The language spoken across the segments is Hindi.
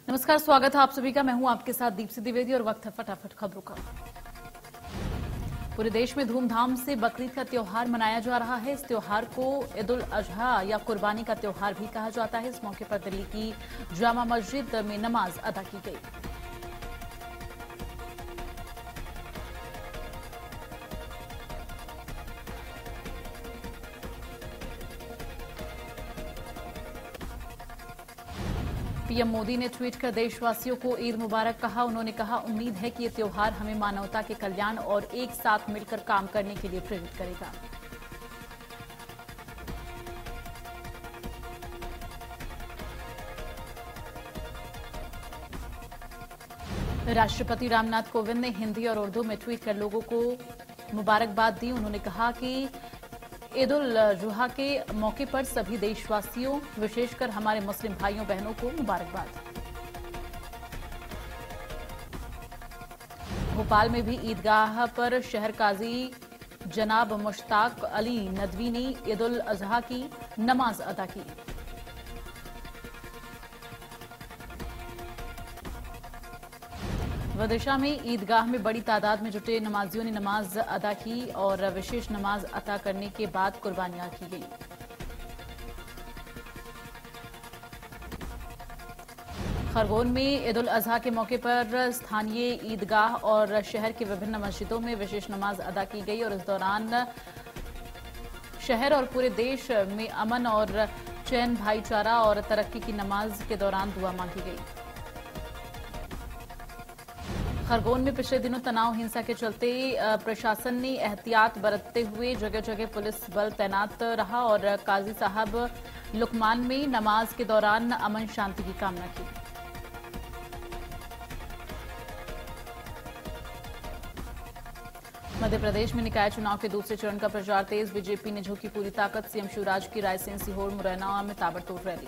नमस्कार, स्वागत है आप सभी का। मैं हूं आपके साथ दीप्ति द्विवेदी और वक्त है फटाफट खबरों का। पूरे देश में धूमधाम से बकरीद का त्योहार मनाया जा रहा है। इस त्योहार को ईद उल अजहा या कुर्बानी का त्योहार भी कहा जाता है। इस मौके पर दिल्ली की जामा मस्जिद में नमाज अदा की गई। पीएम मोदी ने ट्वीट कर देशवासियों को ईद मुबारक कहा। उन्होंने कहा, उम्मीद है कि ये त्योहार हमें मानवता के कल्याण और एक साथ मिलकर काम करने के लिए प्रेरित करेगा। राष्ट्रपति रामनाथ कोविंद ने हिंदी और उर्दू में ट्वीट कर लोगों को मुबारकबाद दी। उन्होंने कहा कि ईद उल जुहा के मौके पर सभी देशवासियों, विशेषकर हमारे मुस्लिम भाइयों बहनों को मुबारकबाद। भोपाल में भी ईदगाह पर शहर काजी जनाब मुश्ताक अली नदवी ने ईद उल अजहा की नमाज अदा की। विदिशा में ईदगाह में बड़ी तादाद में जुटे नमाजियों ने नमाज अदा की और विशेष नमाज अदा करने के बाद कुर्बानियां की गई। खरगोन में ईद उल अजहा के मौके पर स्थानीय ईदगाह और शहर के विभिन्न मस्जिदों में विशेष नमाज अदा की गई और इस दौरान शहर और पूरे देश में अमन और चैन, भाईचारा और तरक्की की नमाज के दौरान दुआ मांगी गई। खरगोन में पिछले दिनों तनाव हिंसा के चलते प्रशासन ने एहतियात बरतते हुए जगह जगह पुलिस बल तैनात रहा और काजी साहब लुकमान में नमाज के दौरान अमन शांति की कामना की। मध्य प्रदेश में निकाय चुनाव के दूसरे चरण का प्रचार तेज। बीजेपी ने झोंकी पूरी ताकत। सीएम शिवराज की रायसेन, सीहोर, मुरैना में ताबड़तोड़ रैली।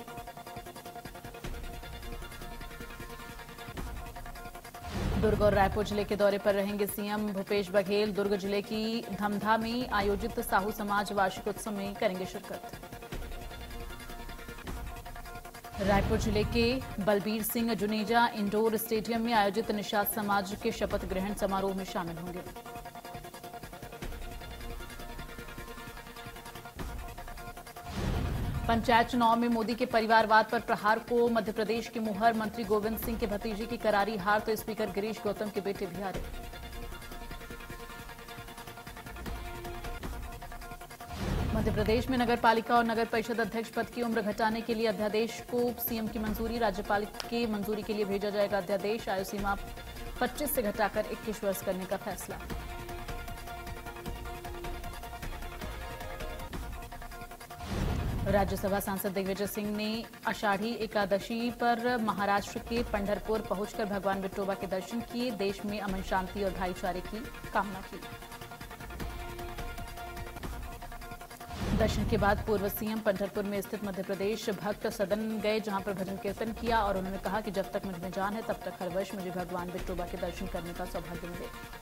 दुर्ग और रायपुर जिले के दौरे पर रहेंगे सीएम भूपेश बघेल। दुर्ग जिले की धमधा में आयोजित साहू समाज वार्षिक उत्सव में करेंगे शिरकत। रायपुर जिले के बलबीर सिंह जुनेजा इंडोर स्टेडियम में आयोजित निषाद समाज के शपथ ग्रहण समारोह में शामिल होंगे। पंचायत चुनाव में मोदी के परिवारवाद पर प्रहार को मध्य प्रदेश के मुहर। मंत्री गोविंद सिंह के भतीजे की करारी हार तो स्पीकर गिरीश गौतम के बेटे भी हारे। मध्य प्रदेश में नगर पालिका और नगर परिषद अध्यक्ष पद की उम्र घटाने के लिए अध्यादेश को सीएम की मंजूरी। राज्यपाल की मंजूरी के लिए भेजा जाएगा अध्यादेश। आयु सीमा 25 से घटाकर 21 वर्ष करने का फैसला। राज्यसभा सांसद दिग्विजय सिंह ने आषाढ़ी एकादशी पर महाराष्ट्र के पंढरपुर पहुंचकर भगवान विठोबा के दर्शन किए। देश में अमन, शांति और भाईचारे की कामना की। दर्शन के बाद पूर्व सीएम पंढरपुर में स्थित मध्य प्रदेश भक्त सदन गए, जहां पर भजन कीर्तन किया और उन्होंने कहा कि जब तक मुझ में जान है तब तक हर वर्ष मुझे भगवान विठोबा के दर्शन करने का सौभाग्य मिले।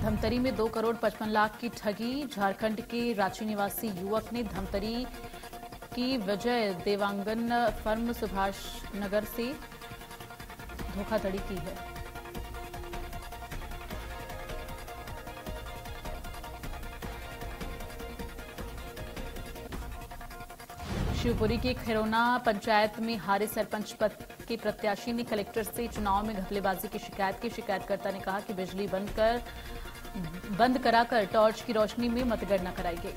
धमतरी में 2 करोड़ 55 लाख की ठगी। झारखंड के रांची निवासी युवक ने धमतरी की विजय देवांगन फर्म सुभाष नगर से धोखाधड़ी की है। शिवपुरी के खैरोना पंचायत में हारे सरपंच पद के प्रत्याशी ने कलेक्टर से चुनाव में घपलेबाजी की शिकायत की। शिकायतकर्ता ने कहा कि बिजली बंद कराकर टॉर्च की रोशनी में मतगणना कराई गई।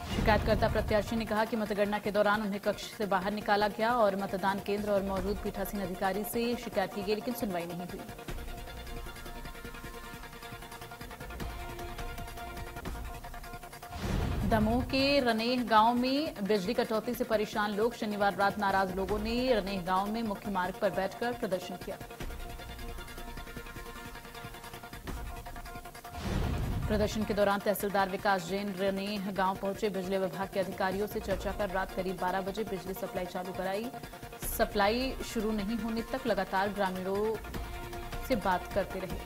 शिकायतकर्ता प्रत्याशी ने कहा कि मतगणना के दौरान उन्हें कक्ष से बाहर निकाला गया और मतदान केंद्र और मौजूद पीठासीन अधिकारी से शिकायत की गई, लेकिन सुनवाई नहीं हुई। दमोह के रनेह गांव में बिजली कटौती से परेशान लोग। शनिवार रात नाराज लोगों ने रनेह गांव में मुख्य मार्ग पर बैठकर प्रदर्शन किया। प्रदर्शन के दौरान तहसीलदार विकास जैन रनेह गांव पहुंचे। बिजली विभाग के अधिकारियों से चर्चा कर रात करीब 12 बजे बिजली सप्लाई चालू कराई। सप्लाई शुरू नहीं होने तक लगातार ग्रामीणों से बात करते रहे।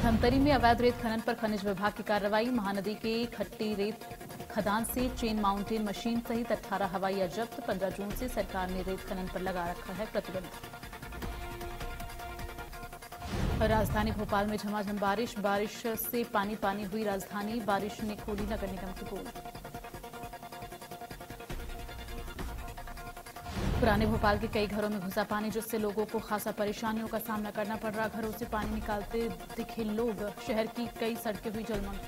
धमतरी में अवैध रेत खनन पर खनिज विभाग की कार्रवाई। महानदी के खट्टी रेत खदान से चेन माउंटेन मशीन सहित 18 हवाइयां जब्त। 15 जून से सरकार ने रेत खनन पर लगा रखा है प्रतिबंध। राजधानी भोपाल में झमाझम बारिश से पानी पानी हुई राजधानी। बारिश ने खोली नगर निगम की पोल। पुराने भोपाल के कई घरों में घुसा पानी, जिससे लोगों को खासा परेशानियों का सामना करना पड़ रहा। घरों से पानी निकालते दिखे लोग। शहर की कई सड़कें हुई जलमग्न।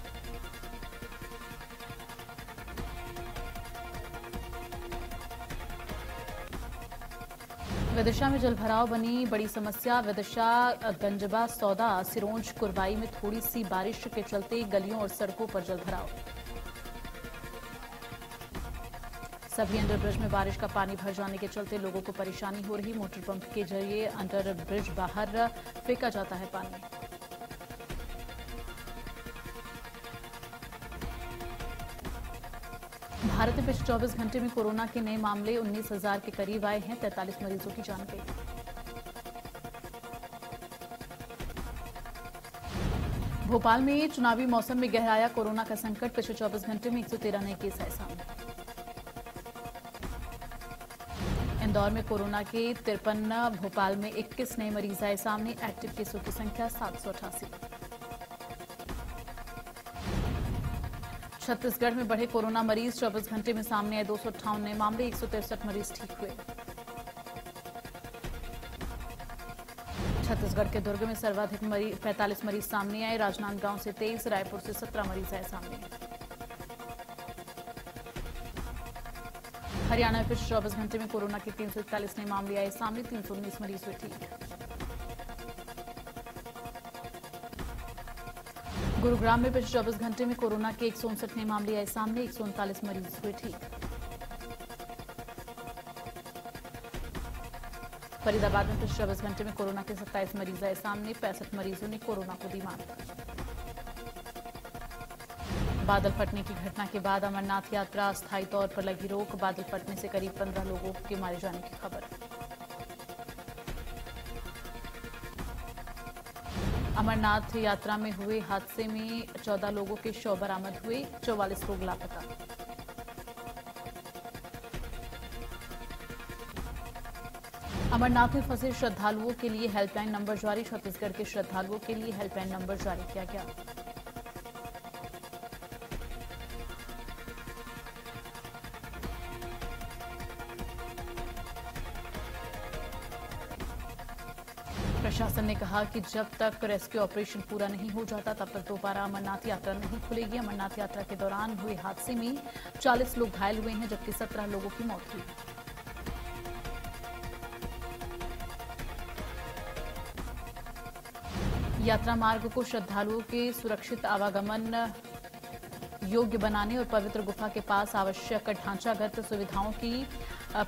विदिशा में जलभराव बनी बड़ी समस्या। विदिशा गंजबा सौदा सिरोंज कुरवाई में थोड़ी सी बारिश के चलते गलियों और सड़कों पर जलभराव। सभी अंडर ब्रिज में बारिश का पानी भर जाने के चलते लोगों को परेशानी हो रही। मोटर पंप के जरिए अंडर ब्रिज बाहर फेंका जाता है पानी। भारत में पिछले 24 घंटे में कोरोना के नए मामले 19,000 के करीब आए हैं। 43 मरीजों की जान गई। भोपाल में चुनावी मौसम में गहराया कोरोना का संकट। पिछले 24 घंटे में 113 नए केस आए सामने। इंदौर में कोरोना के 53, भोपाल में 21 नए मरीज आए सामने। एक्टिव केसों की संख्या 788। छत्तीसगढ़ में बढ़े कोरोना मरीज। 24 घंटे में सामने आए 258 नए मामले। 163 मरीज ठीक हुए। छत्तीसगढ़ के दुर्ग में सर्वाधिक 45 मरीज सामने आए। राजनांदगांव से 23, रायपुर से 17 मरीज आए सामने। हरियाणा में पिछले 24 घंटे में कोरोना के 341 नए मामले आए सामने। 319 मरीज हुए ठीक। गुरुग्राम में पिछले 24 घंटे में कोरोना के 159 नए मामले आए सामने। 139 मरीज हुए ठीक। फरीदाबाद में पिछले 24 घंटे में कोरोना के 27 मरीज आए सामने। 65 मरीजों ने कोरोना को दी मात। बादल फटने की घटना के बाद अमरनाथ यात्रा अस्थायी तौर पर लगी रोक। बादल फटने से करीब 15 लोगों के मारे जाने की खबर। अमरनाथ यात्रा में हुए हादसे में 14 लोगों के शव बरामद हुए। 44 लोग लापता। अमरनाथ में फंसे श्रद्धालुओं के लिए हेल्पलाइन नंबर जारी। छत्तीसगढ़ के श्रद्धालुओं के लिए हेल्पलाइन नंबर जारी किया गया। प्रशासन ने कहा कि जब तक रेस्क्यू ऑपरेशन पूरा नहीं हो जाता तब तक दोबारा अमरनाथ यात्रा नहीं खुलेगी। अमरनाथ यात्रा के दौरान हुए हादसे में 40 लोग घायल हुए हैं, जबकि 17 लोगों की मौत हुई। यात्रा मार्ग को श्रद्धालुओं के सुरक्षित आवागमन योग्य बनाने और पवित्र गुफा के पास आवश्यक ढांचागत सुविधाओं की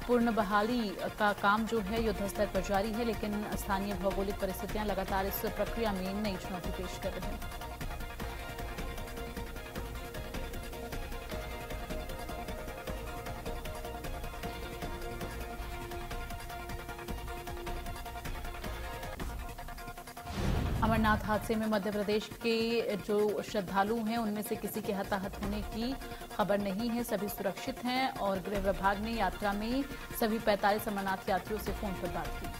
पूर्ण बहाली का काम जो है युद्धस्तर पर जारी है, लेकिन स्थानीय भौगोलिक परिस्थितियां लगातार इस प्रक्रिया में नई चुनौती पेश कर रही हैं। अमरनाथ हादसे में मध्य प्रदेश के जो श्रद्धालु हैं उनमें से किसी के हताहत होने की खबर नहीं है। सभी सुरक्षित हैं और गृह विभाग ने यात्रा में सभी 45 अमरनाथ यात्रियों से फोन पर बात की।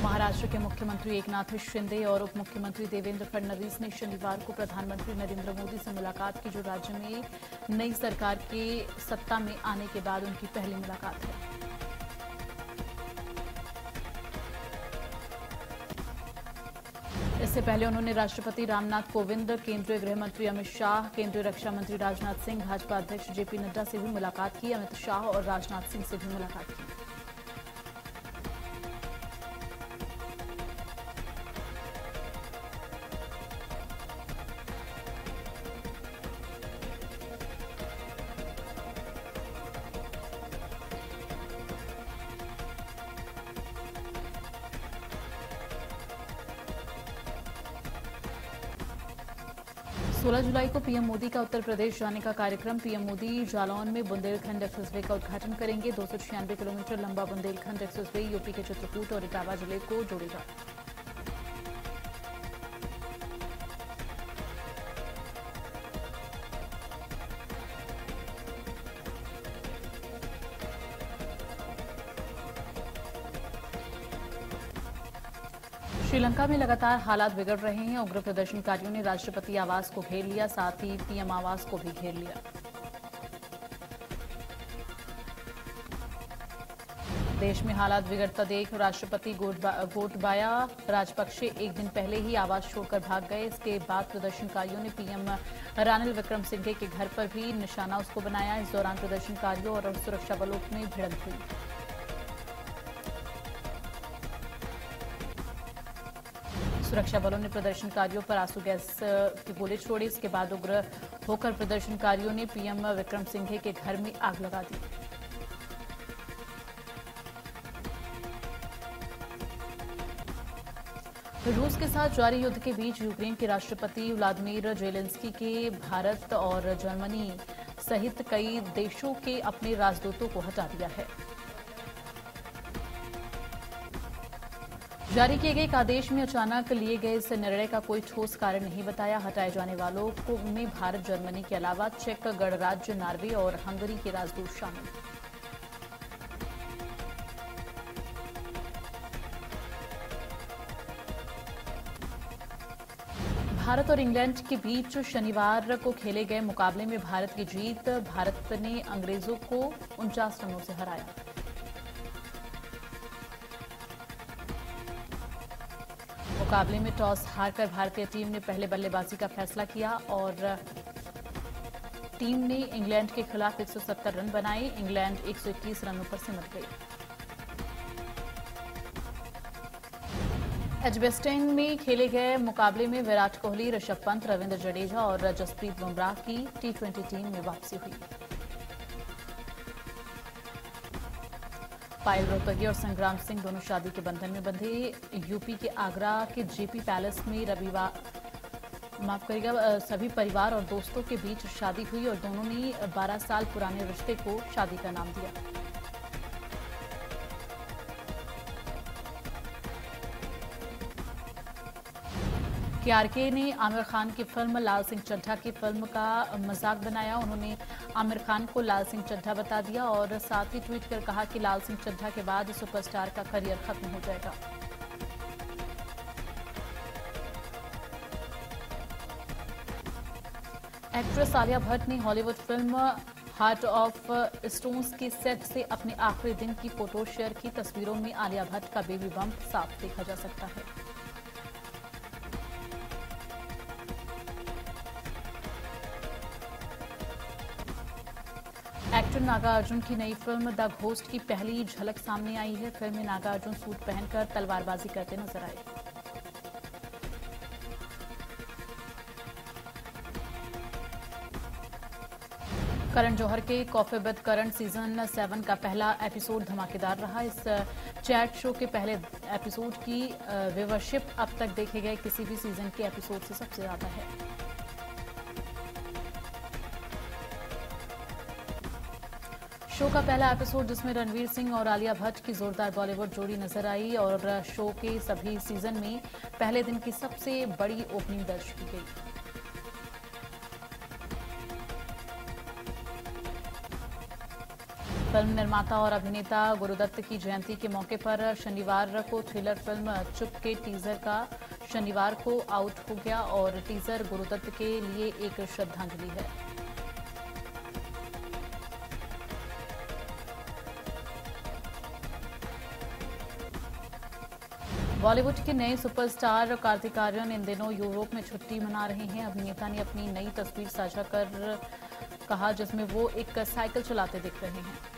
महाराष्ट्र के मुख्यमंत्री एकनाथ शिंदे और उप मुख्यमंत्री देवेंद्र फडणवीस ने शनिवार को प्रधानमंत्री नरेंद्र मोदी से मुलाकात की, जो राज्य में नई सरकार के सत्ता में आने के बाद उनकी पहली मुलाकात है। इससे पहले उन्होंने राष्ट्रपति रामनाथ कोविंद, केंद्रीय गृह मंत्री अमित शाह, केंद्रीय रक्षा मंत्री राजनाथ सिंह, भाजपा अध्यक्ष जेपी नड्डा से भी मुलाकात की। अमित शाह और राजनाथ सिंह से भी मुलाकात की। 16 जुलाई को पीएम मोदी का उत्तर प्रदेश जाने का कार्यक्रम। पीएम मोदी जालौन में बुंदेलखंड एक्सप्रेसवे का उद्घाटन करेंगे। 296 किलोमीटर लंबा बुंदेलखंड एक्सप्रेसवे यूपी के चित्रकूट और इटावा जिले को जोड़ेगा। श्रीलंका में लगातार हालात बिगड़ रहे हैं। उग्र प्रदर्शनकारियों ने राष्ट्रपति आवास को घेर लिया, साथ ही पीएम आवास को भी घेर लिया। देश में हालात बिगड़ता देख राष्ट्रपति गोटबाया राजपक्षे एक दिन पहले ही आवास छोड़कर भाग गए। इसके बाद प्रदर्शनकारियों ने पीएम रानिल विक्रमसिंघे के घर पर भी निशाना उसको बनाया। इस दौरान प्रदर्शनकारियों और सुरक्षा बलों में भिड़ंत हुई। सुरक्षा बलों ने प्रदर्शनकारियों पर आंसू गैस की गोले छोड़े। इसके बाद उग्र होकर प्रदर्शनकारियों ने पीएम विक्रमसिंघे के घर में आग लगा दी। रूस के साथ जारी युद्ध के बीच यूक्रेन के राष्ट्रपति व्लादिमीर जेलेंस्की के भारत और जर्मनी सहित कई देशों के अपने राजदूतों को हटा दिया है। जारी किए गए एक आदेश में अचानक लिए गए इस निर्णय का कोई ठोस कारण नहीं बताया। हटाए जाने वालों में भारत, जर्मनी के अलावा चेक गणराज्य, नॉर्वे और हंगरी के राजदूत शामिल। भारत और इंग्लैंड के बीच शनिवार को खेले गए मुकाबले में भारत की जीत। भारत ने अंग्रेजों को 49 रनों से हराया। मुकाबले में टॉस हारकर भारतीय टीम ने पहले बल्लेबाजी का फैसला किया और टीम ने इंग्लैंड के खिलाफ 170 रन बनाए। इंग्लैंड 121 रनों पर सिमट गई। एजबेस्टन में खेले गए मुकाबले में विराट कोहली, ऋषभ पंत, रविंद्र जडेजा और जसप्रीत बुमराह की T20 टीम में वापसी हुई। पायल रोहतगी और संग्राम सिंह दोनों शादी के बंधन में बंधे। यूपी के आगरा के जेपी पैलेस में सभी परिवार और दोस्तों के बीच शादी हुई और दोनों ने 12 साल पुराने रिश्ते को शादी का नाम दिया। केआरके ने आमिर खान की फिल्म लाल सिंह चड्ढा की फिल्म का मजाक बनाया। उन्होंने आमिर खान को लाल सिंह चड्ढा बता दिया और साथ ही ट्वीट कर कहा कि लाल सिंह चड्ढा के बाद सुपरस्टार का करियर खत्म हो जाएगा। एक्ट्रेस आलिया भट्ट ने Hollywood film heart of stones के सेट से अपने आखिरी दिन की फोटो शेयर की। तस्वीरों में आलिया भट्ट का बेबी बम्प साफ देखा जा सकता है। एक्टर नागार्जुन की नई फिल्म द घोस्ट की पहली झलक सामने आई है। फिल्म में नागार्जुन सूट पहनकर तलवारबाजी करते नजर आए। करण जौहर के कॉफी विद करण सीजन 7 का पहला एपिसोड धमाकेदार रहा। इस चैट शो के पहले एपिसोड की व्यूवरशिप अब तक देखे गए किसी भी सीजन के एपिसोड से सबसे ज्यादा है। शो का पहला एपिसोड जिसमें रणवीर सिंह और आलिया भट्ट की जोरदार बॉलीवुड जोड़ी नजर आई और शो के सभी सीजन में पहले दिन की सबसे बड़ी ओपनिंग दर्ज की गई। फिल्म निर्माता और अभिनेता गुरुदत्त की जयंती के मौके पर शनिवार को थ्रिलर फिल्म चुप के टीजर का शनिवार को आउट हो गया और टीजर गुरुदत्त के लिए एक श्रद्धांजलि है। बॉलीवुड के नए सुपरस्टार कार्तिक आर्यन इन दिनों यूरोप में छुट्टी मना रहे हैं। अभिनेता ने अपनी नई तस्वीर साझा कर कहा जिसमें वो एक साइकिल चलाते दिख रहे हैं।